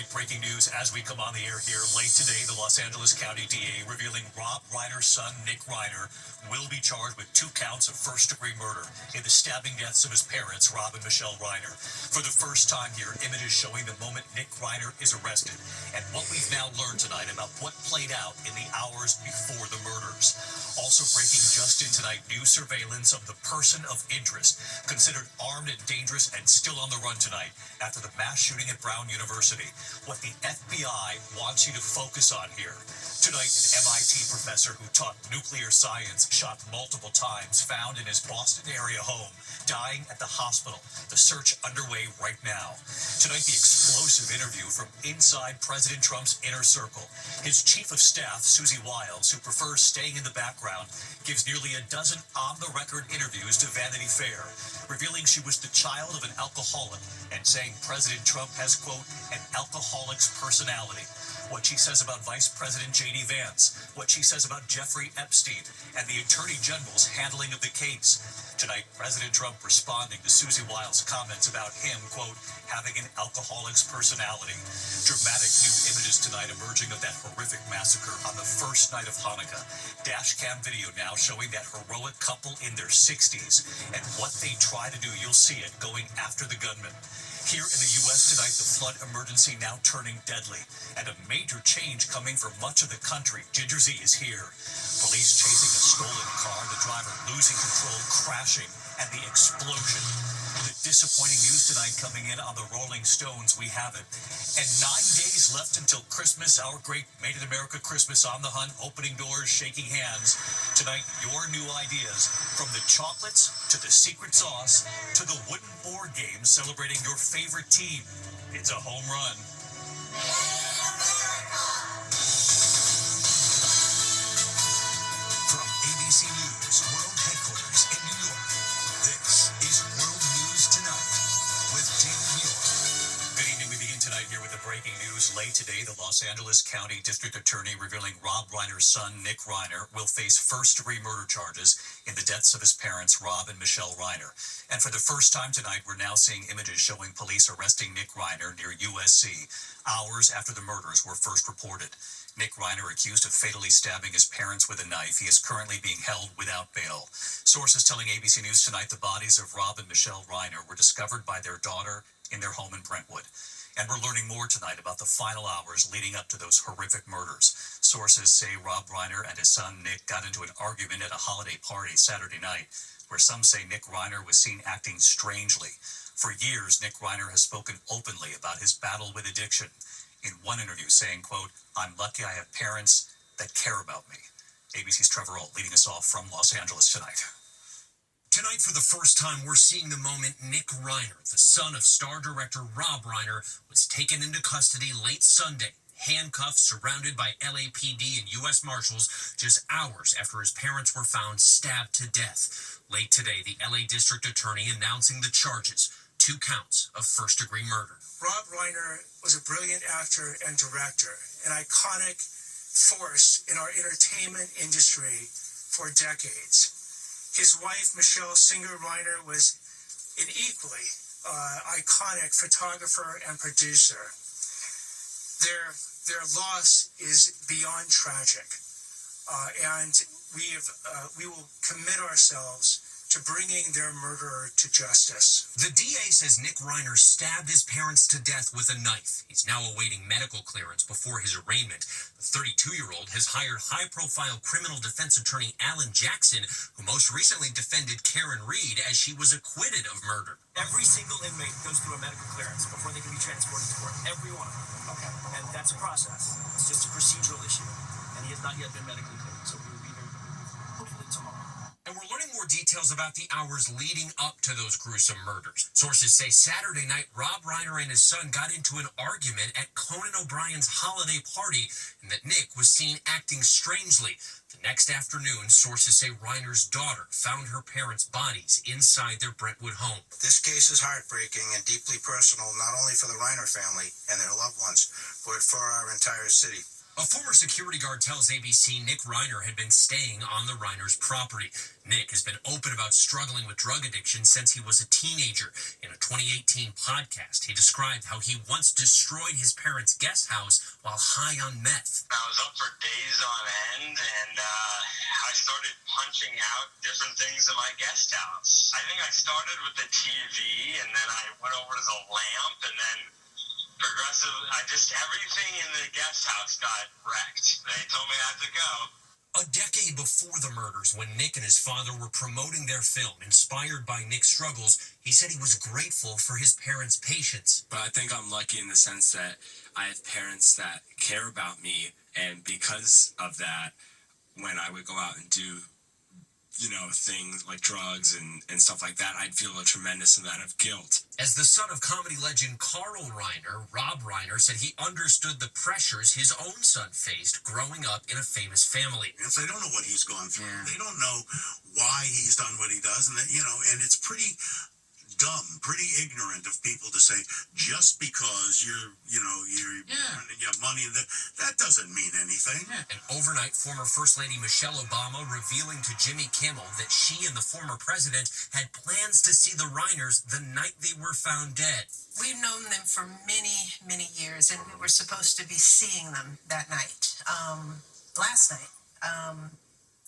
breaking news as we come on the air here. Late today, the Los Angeles County DA revealing Rob Reiner's son, Nick Reiner, will be charged with 2 counts of first-degree murder in the stabbing deaths of his parents, Rob and Michelle Reiner. For the first time here, images showing the moment Nick Reiner is arrested and what we've now learned tonight about what played out in the hours before the murders. Also breaking just in tonight, new surveillance of the person of interest, considered armed and dangerous and still on the run tonight after the mass shooting at Brown University. What the FBI wants you to focus on here. Tonight, an MIT professor who taught nuclear science, shot multiple times, found in his Boston area home, dying at the hospital. The search underway right now. Tonight, the explosive interview from inside President Trump's inner circle. His chief of staff, Susie Wiles, who prefers staying in the background, gives nearly a dozen on-the-record interviews to Vanity Fair, revealing she was the child of an alcoholic and saying President Trump has, quote, an alcoholic's personality. What she says about Vice President J.D. Vance, what she says about Jeffrey Epstein, and the Attorney General's handling of the case. Tonight, President Trump responding to Susie Wiles' comments about him, quote, having an alcoholic's personality. Dramatic new images tonight emerging of that horrific massacre on the first night of Hanukkah. Dashcam video now showing that heroic couple in their 60s and what they try to do. You'll see it going after the gunman. Here in the U.S. tonight, the flood emergency now turning deadly, and a major change coming for much of the country. Ginger Z is here. Police chasing a stolen car, the driver losing control, crashing, and the explosion. The disappointing news tonight coming in on the Rolling Stones, we have it. And 9 days left until Christmas, our great Made in America Christmas on the hunt, opening doors, shaking hands. Tonight, your new ideas, from the chocolates to the secret sauce to the wooden board games celebrating your favorite team. It's a home run. From ABC News World Headquarters in New York, this is World News Tonight with David Muir. Good evening. We begin tonight here with the breaking news. Late today, the Los Angeles County District Attorney revealing Rob Reiner's son, Nick Reiner, will face first-degree murder charges in the deaths of his parents, Rob and Michelle Reiner. And for the first time tonight, we're now seeing images showing police arresting Nick Reiner near USC, hours after the murders were first reported. Nick Reiner, accused of fatally stabbing his parents with a knife, he is currently being held without bail. Sources telling ABC News tonight the bodies of Rob and Michelle Reiner were discovered by their daughter in their home in Brentwood. And we're learning more tonight about the final hours leading up to those horrific murders. Sources say Rob Reiner and his son Nick got into an argument at a holiday party Saturday night, where some say Nick Reiner was seen acting strangely. For years, Nick Reiner has spoken openly about his battle with addiction. In one interview saying, quote, I'm lucky I have parents that care about me. ABC's Trevor Ault leading us off from Los Angeles tonight. Tonight, for the first time, we're seeing the moment Nick Reiner, the son of star director Rob Reiner, was taken into custody late Sunday, handcuffed, surrounded by LAPD and U.S. Marshals, just hours after his parents were found stabbed to death. Late today, the LA District Attorney announcing the charges, 2 counts of first-degree murder. Rob Reiner was a brilliant actor and director, an iconic force in our entertainment industry for decades. His wife, Michelle Singer Reiner, was an equally iconic photographer and producer. Their loss is beyond tragic, and we will commit ourselves to bringing their murderer to justice. The DA says Nick Reiner stabbed his parents to death with a knife. He's now awaiting medical clearance before his arraignment. The 32-year-old has hired high-profile criminal defense attorney Alan Jackson, who most recently defended Karen Reed as she was acquitted of murder. Every single inmate goes through a medical clearance before they can be transported to court. Every one of them. Okay. And that's a process. It's just a procedural issue. And he has not yet been medically cleared, so we will be here hopefully tomorrow. And we're learning more details about the hours leading up to those gruesome murders. Sources say Saturday night, Rob Reiner and his son got into an argument at Conan O'Brien's holiday party, and that Nick was seen acting strangely. The next afternoon, sources say Reiner's daughter found her parents' bodies inside their Brentwood home. This case is heartbreaking and deeply personal, not only for the Reiner family and their loved ones, but for our entire city. A former security guard tells ABC Nick Reiner had been staying on the Reiners' property. Nick has been open about struggling with drug addiction since he was a teenager. In a 2018 podcast, he described how he once destroyed his parents' guest house while high on meth. I was up for days on end, and I started punching out different things in my guest house. I think I started with the TV, and then I went over to the lamp, and then everything in the guest house got wrecked. They told me I had to go. A decade before the murders, when Nick and his father were promoting their film, inspired by Nick's struggles, he said he was grateful for his parents' patience. But I think I'm lucky in the sense that I have parents that care about me, and because of that, when I would go out and do, things like drugs and stuff like that, I'd feel a tremendous amount of guilt. As the son of comedy legend Carl Reiner, Rob Reiner said he understood the pressures his own son faced growing up in a famous family. If they don't know what he's gone through, they don't know why he's done what he does, and and it's pretty dumb, pretty ignorant of people to say just because you have money that doesn't mean anything. And overnight, former First Lady Michelle Obama revealing to Jimmy Kimmel that she and the former president had plans to see the Reiners the night they were found dead. We've known them for many, many years, and we were supposed to be seeing them that night, last night.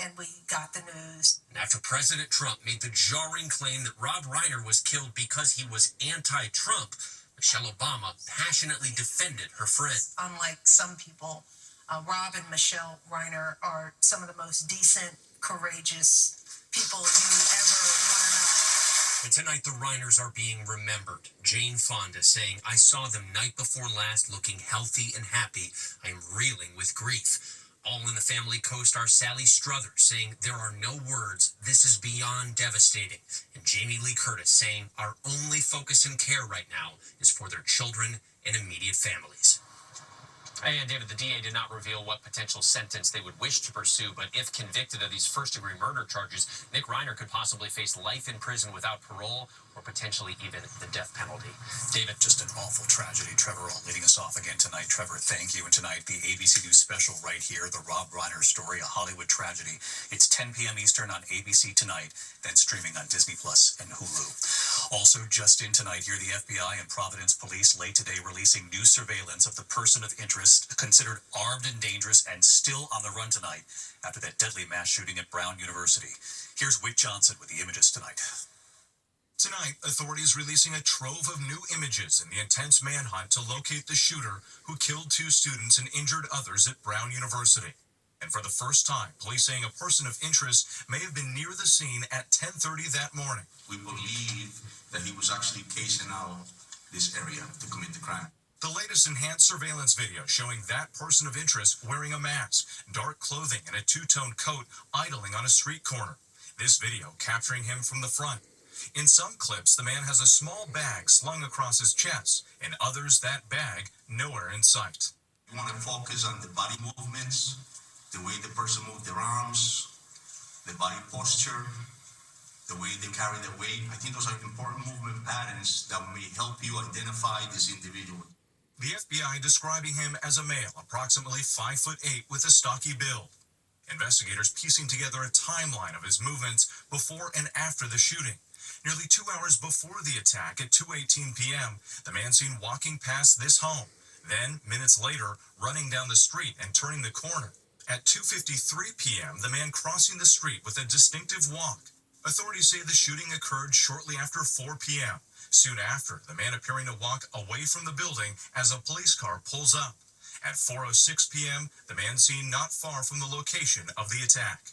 And we got the news. And after President Trump made the jarring claim that Rob Reiner was killed because he was anti-Trump, Michelle Obama passionately defended her friend. Unlike some people, Rob and Michelle Reiner are some of the most decent, courageous people you ever want to know. And tonight the Reiners are being remembered. Jane Fonda saying, "I saw them night before last looking healthy and happy. I'm reeling with grief." All in the Family co-star Sally Struthers saying, "There are no words. This is beyond devastating." And Jamie Lee Curtis saying, "Our only focus and care right now is for their children and immediate families." And David, the DA did not reveal what potential sentence they would wish to pursue, but if convicted of these first-degree murder charges, Nick Reiner could possibly face life in prison without parole or potentially even the death penalty. David, just an awful tragedy. Trevor leading us off again tonight. Trevor, thank you. And tonight, the ABC News special right here, the Rob Reiner story, a Hollywood tragedy. It's 10 p.m. Eastern on ABC Tonight, then streaming on Disney Plus and Hulu. Also just in tonight here, the FBI and Providence Police late today releasing new surveillance of the person of interest considered armed and dangerous and still on the run tonight after that deadly mass shooting at Brown University. Here's Whit Johnson with the images tonight. Tonight, authorities releasing a trove of new images in the intense manhunt to locate the shooter who killed 2 students and injured others at Brown University. And for the first time, police saying a person of interest may have been near the scene at 10:30 that morning. We believe that he was actually casing out this area to commit the crime. The latest enhanced surveillance video showing that person of interest wearing a mask, dark clothing, and a 2-tone coat idling on a street corner. This video capturing him from the front. In some clips, the man has a small bag slung across his chest. In others, that bag nowhere in sight. We want to focus on the body movements, the way the person moved their arms, the body posture, the way they carry their weight. I think those are important movement patterns that may help you identify this individual. The FBI describing him as a male, approximately 5'8", with a stocky build. Investigators piecing together a timeline of his movements before and after the shooting. Nearly 2 hours before the attack at 2:18 p.m., the man seen walking past this home. Then, minutes later, running down the street and turning the corner. At 2:53 p.m., the man crossing the street with a distinctive walk. Authorities say the shooting occurred shortly after 4 p.m. Soon after, the man appearing to walk away from the building as a police car pulls up. At 4:06 p.m., the man seen not far from the location of the attack.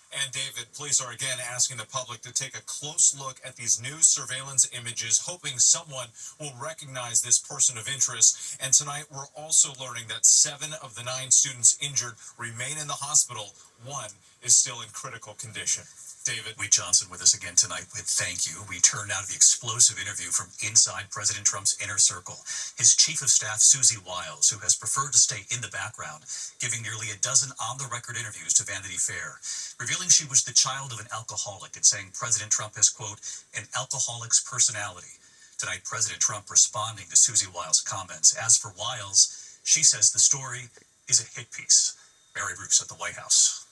And David, police are again asking the public to take a close look at these new surveillance images, hoping someone will recognize this person of interest. And tonight, we're also learning that 7 of the 9 students injured remain in the hospital. 1 is still in critical condition. David. Whit Johnson with us again tonight with thank you. We turn now to the explosive interview from inside President Trump's inner circle. His chief of staff, Susie Wiles, who has preferred to stay in the background, giving nearly a dozen on-the-record interviews to Vanity Fair, revealing she was the child of an alcoholic and saying President Trump has, quote, an alcoholic's personality. Tonight, President Trump responding to Susie Wiles' comments. As for Wiles, she says the story is a hit piece. Mary Bruce at the White House.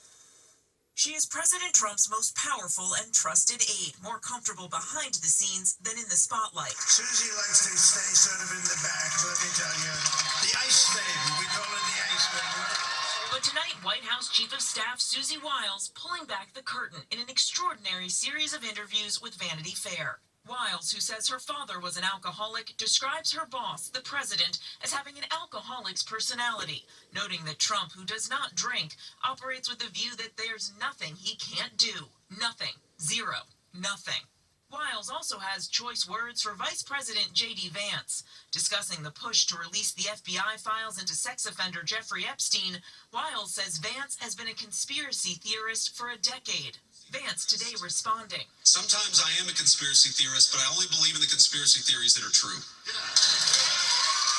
She is President Trump's most powerful and trusted aide, more comfortable behind the scenes than in the spotlight. Susie likes to stay sort of in the back, let me tell you. The ice baby, we call her the ice baby. But tonight, White House Chief of Staff Susie Wiles pulling back the curtain in an extraordinary series of interviews with Vanity Fair. Wiles, who says her father was an alcoholic, describes her boss, the president, as having an alcoholic's personality, noting that Trump, who does not drink, operates with the view that there's nothing he can't do. Nothing. Zero. Nothing. Wiles also has choice words for Vice President J.D. Vance. Discussing the push to release the FBI files into sex offender Jeffrey Epstein, Wiles says Vance has been a conspiracy theorist for a decade. Vance today responding. Sometimes I am a conspiracy theorist, but I only believe in the conspiracy theories that are true.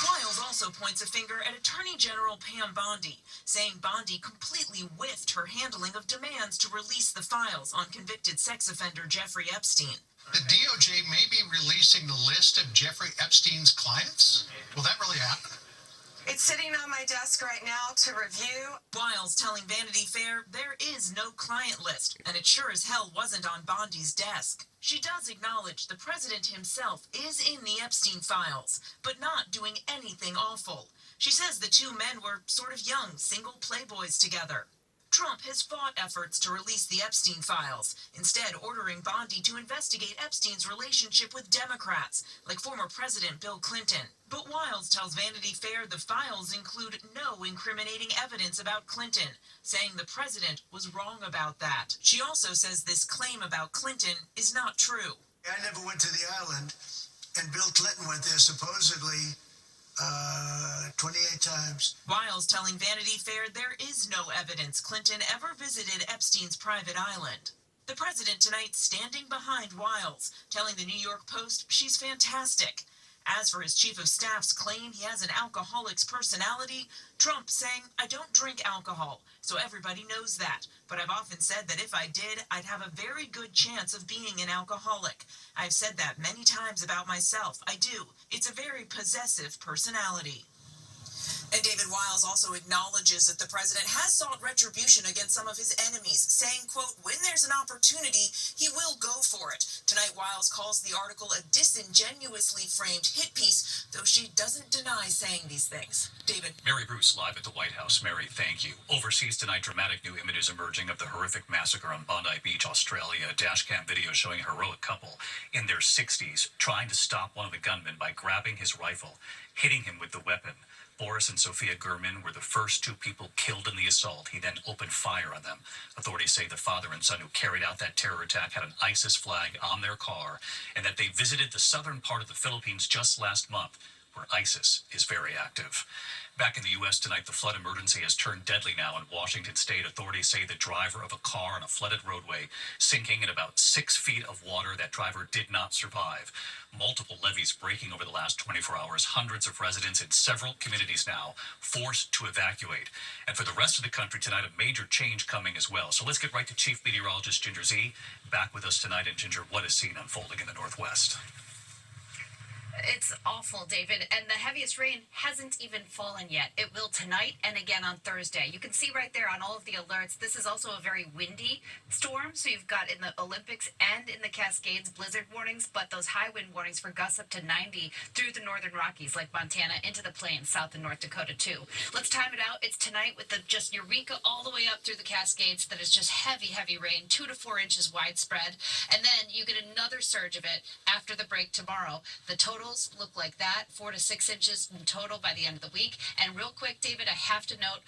Wiles also points a finger at Attorney General Pam Bondi, saying Bondi completely whiffed her handling of demands to release the files on convicted sex offender Jeffrey Epstein. The DOJ may be releasing the list of Jeffrey Epstein's clients? Will that really happen? It's sitting on my desk right now to review. Wiles telling Vanity Fair there is no client list, and it sure as hell wasn't on Bondi's desk. She does acknowledge the president himself is in the Epstein files, but not doing anything awful. She says the two men were sort of young, single playboys together. Trump has fought efforts to release the Epstein files, instead ordering Bondi to investigate Epstein's relationship with Democrats, like former President Bill Clinton. But Wiles tells Vanity Fair the files include no incriminating evidence about Clinton, saying the president was wrong about that. She also says this claim about Clinton is not true. I never went to the island, and Bill Clinton went there supposedly 28 times. Wiles telling Vanity Fair there is no evidence Clinton ever visited Epstein's private island. The president tonight standing behind Wiles, telling the New York Post she's fantastic. As for his chief of staff's claim he has an alcoholic's personality, Trump saying, I don't drink alcohol, so everybody knows that. But I've often said that if I did, I'd have a very good chance of being an alcoholic. I've said that many times about myself. I do. It's a very possessive personality. And David Wiles also acknowledges that the president has sought retribution against some of his enemies, saying, quote, when there's an opportunity, he will go for it. Tonight, Wiles calls the article a disingenuously framed hit piece, though she doesn't deny saying these things. David. Mary Bruce live at the White House. Mary, thank you. Overseas tonight, dramatic new images emerging of the horrific massacre on Bondi Beach, Australia. A dashcam video showing a heroic couple in their 60s trying to stop one of the gunmen by grabbing his rifle, hitting him with the weapon. Boris and Sophia Gurman were the first two people killed in the assault. He then opened fire on them. Authorities say the father and son who carried out that terror attack had an ISIS flag on their car, and that they visited the southern part of the Philippines just last month, where ISIS is very active. Back in the U.S. tonight, the flood emergency has turned deadly now in Washington state. Authorities say the driver of a car on a flooded roadway sinking in about 6 feet of water. That driver did not survive. Multiple levees breaking over the last 24 hours. Hundreds of residents in several communities now forced to evacuate. And for the rest of the country tonight, a major change coming as well. So let's get right to Chief Meteorologist Ginger Zee back with us tonight. And Ginger, what is seen unfolding in the Northwest? It's awful, David, and the heaviest rain hasn't even fallen yet. It will tonight and again on Thursday. You can see right there on all of the alerts, this is also a very windy storm, so you've got in the Olympics and in the Cascades blizzard warnings, but those high wind warnings for gusts up to 90 through the northern Rockies like Montana into the plains, South and North Dakota too. Let's time it out. It's tonight with the just Eureka all the way up through the Cascades that is just heavy, heavy rain, 2 to 4 inches widespread, and then you get another surge of it after the break tomorrow. The total look like that, 4 to 6 inches in total by the end of the week. And real quick, David, I have to note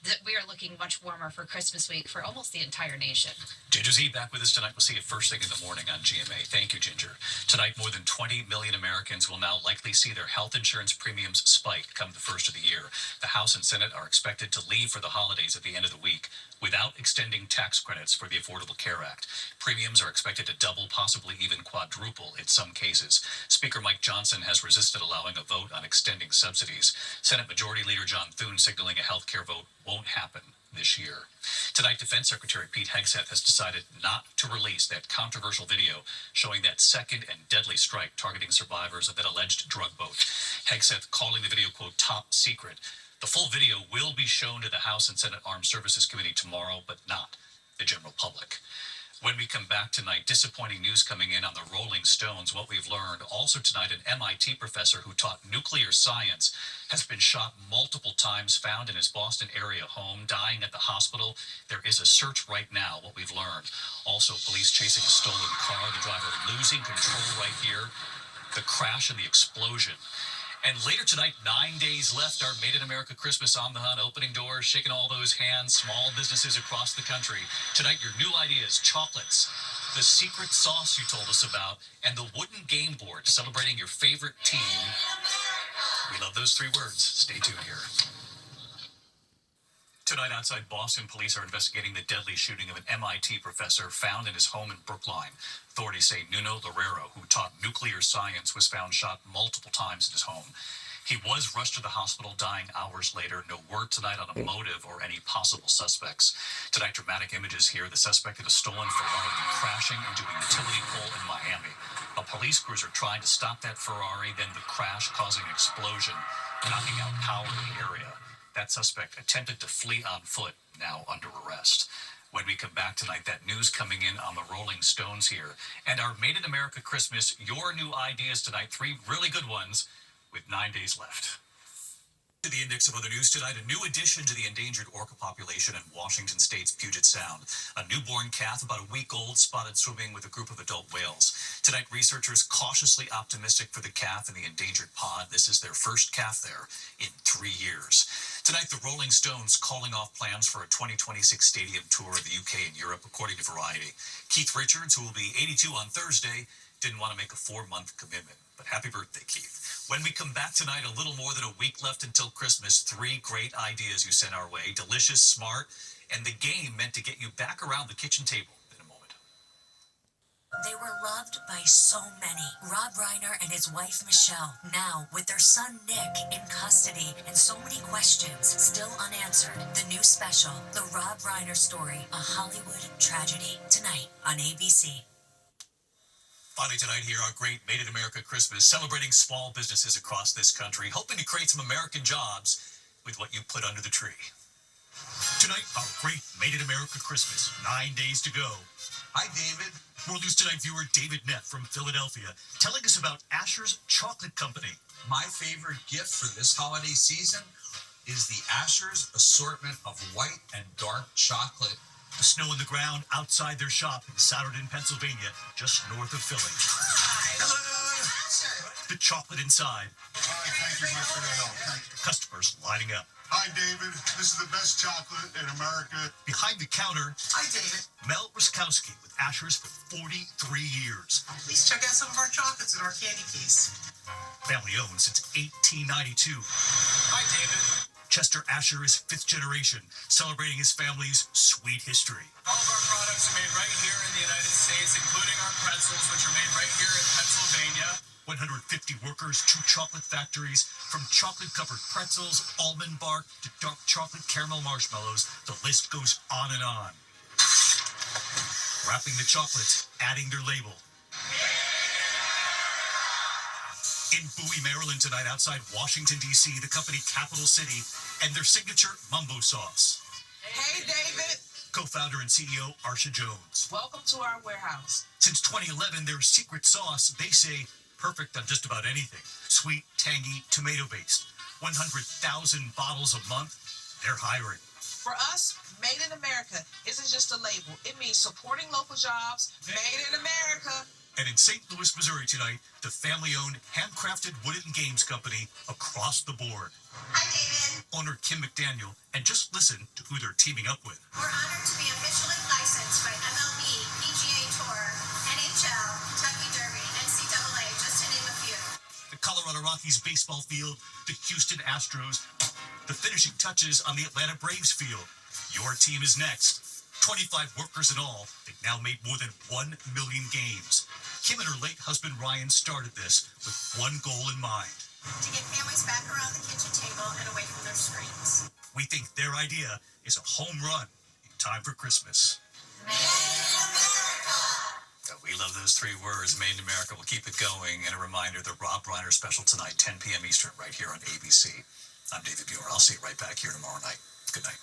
that we are looking much warmer for Christmas week for almost the entire nation. Ginger Zee back with us tonight. We'll see you first thing in the morning on GMA. Thank you, Ginger. Tonight, more than 20 million Americans will now likely see their health insurance premiums spike come the first of the year. The House and Senate are expected to leave for the holidays at the end of the week without extending tax credits for the Affordable Care Act. Premiums are expected to double, possibly even quadruple in some cases. Speaker Mike Johnson has resisted allowing a vote on extending subsidies. Senate Majority Leader John Thune signaling a health care vote won't happen this year. Tonight, Defense Secretary Pete Hegseth has decided not to release that controversial video showing that second and deadly strike targeting survivors of that alleged drug boat. Hegseth calling the video, quote, top secret. The full video will be shown to the House and Senate Armed Services Committee tomorrow, but not the general public. When we come back tonight, disappointing news coming in on the Rolling Stones. What we've learned also tonight, an MIT professor who taught nuclear science has been shot multiple times, found in his Boston area home, dying at the hospital. There is a search right now, what we've learned. Also, police chasing a stolen car, the driver losing control right here, the crash and the explosion. And later tonight, 9 days left, our Made in America Christmas on the Hunt, opening doors, shaking all those hands, small businesses across the country. Tonight, your new ideas, chocolates, the secret sauce you told us about, and the wooden game board celebrating your favorite team. We love those three words. Stay tuned here. Tonight outside Boston, police are investigating the deadly shooting of an MIT professor found in his home in Brookline. Authorities say Nuno Loureiro, who taught nuclear science, was found shot multiple times in his home. He was rushed to the hospital, dying hours later. No word tonight on a motive or any possible suspects. Tonight, dramatic images here. The suspect in a stolen Ferrari crashing into a utility pole in Miami. A police cruiser trying to stop that Ferrari, then the crash causing an explosion, knocking out power in the area. That suspect attempted to flee on foot, now under arrest. When we come back tonight, that news coming in on the Rolling Stones here. And our Made in America Christmas, your new ideas tonight, 3 really good ones with 9 days left. To the index of other news tonight, a new addition to the endangered orca population in Washington State's Puget Sound. A newborn calf about a week old spotted swimming with a group of adult whales. Tonight, researchers cautiously optimistic for the calf in the endangered pod. This is their first calf there in 3 years. Tonight, the Rolling Stones calling off plans for a 2026 stadium tour of the UK and Europe, according to Variety. Keith Richards, who will be 82 on Thursday, didn't want to make a 4-month commitment. But happy birthday, Keith. When we come back tonight, a little more than a week left until Christmas. 3 great ideas you sent our way. Delicious, smart, and the game meant to get you back around the kitchen table in a moment. They were loved by so many. Rob Reiner and his wife Michelle, now with their son Nick in custody and so many questions still unanswered. The new special, The Rob Reiner Story, a Hollywood tragedy, tonight on ABC. Finally tonight here, our great Made in America Christmas, celebrating small businesses across this country, hoping to create some American jobs with what you put under the tree. Tonight, our great Made in America Christmas, 9 days to go. Hi, David. World News Tonight viewer David Neff from Philadelphia, telling us about Asher's Chocolate Company. My favorite gift for this holiday season is the Asher's assortment of white and dark chocolate. The snow on the ground outside their shop in Souderton, Pennsylvania, just north of Philly. Hello. The chocolate inside. Hi, thank you much for your help. Thank you. Customers lining up. Hi, David. This is the best chocolate in America. Behind the counter, Hi, David. Mel Ruskowski with Asher's for 43 years. Please check out some of our chocolates in our candy case. Family owned since 1892. Hi, David. Chester Asher is 5th generation, celebrating his family's sweet history. All of our products are made right here in the United States, including our pretzels, which are made right here in Pennsylvania. 150 workers, 2 chocolate factories, from chocolate-covered pretzels, almond bark, to dark chocolate caramel marshmallows. The list goes on and on. Wrapping the chocolates, adding their label. In Bowie, Maryland tonight, outside Washington, D.C., the company Capital City, and their signature Mumbo sauce. Hey, David. Co-founder and CEO Arsha Jones. Welcome to our warehouse. Since 2011, their secret sauce, they say, perfect on just about anything. Sweet, tangy, tomato-based. 100,000 bottles a month. They're hiring. For us, Made in America isn't just a label. It means supporting local jobs. Made in America. And in St. Louis, Missouri tonight, the family-owned, handcrafted wooden games company across the board. Hi, David. Owner Kim McDaniel, and just listen to who they're teaming up with. We're honored to be officially licensed by MLB, PGA Tour, NHL, Kentucky Derby, NCAA, just to name a few. The Colorado Rockies baseball field, the Houston Astros, the finishing touches on the Atlanta Braves field. Your team is next. 25 workers in all. They've now made more than 1 million games. Kim and her late husband Ryan started this with one goal in mind. To get families back around the kitchen table and away from their screens. We think their idea is a home run in time for Christmas. Made in America! We love those 3 words, Made in America. We'll keep it going. And a reminder, the Rob Reiner special tonight, 10 p.m. Eastern, right here on ABC. I'm David Buer. I'll see you right back here tomorrow night. Good night.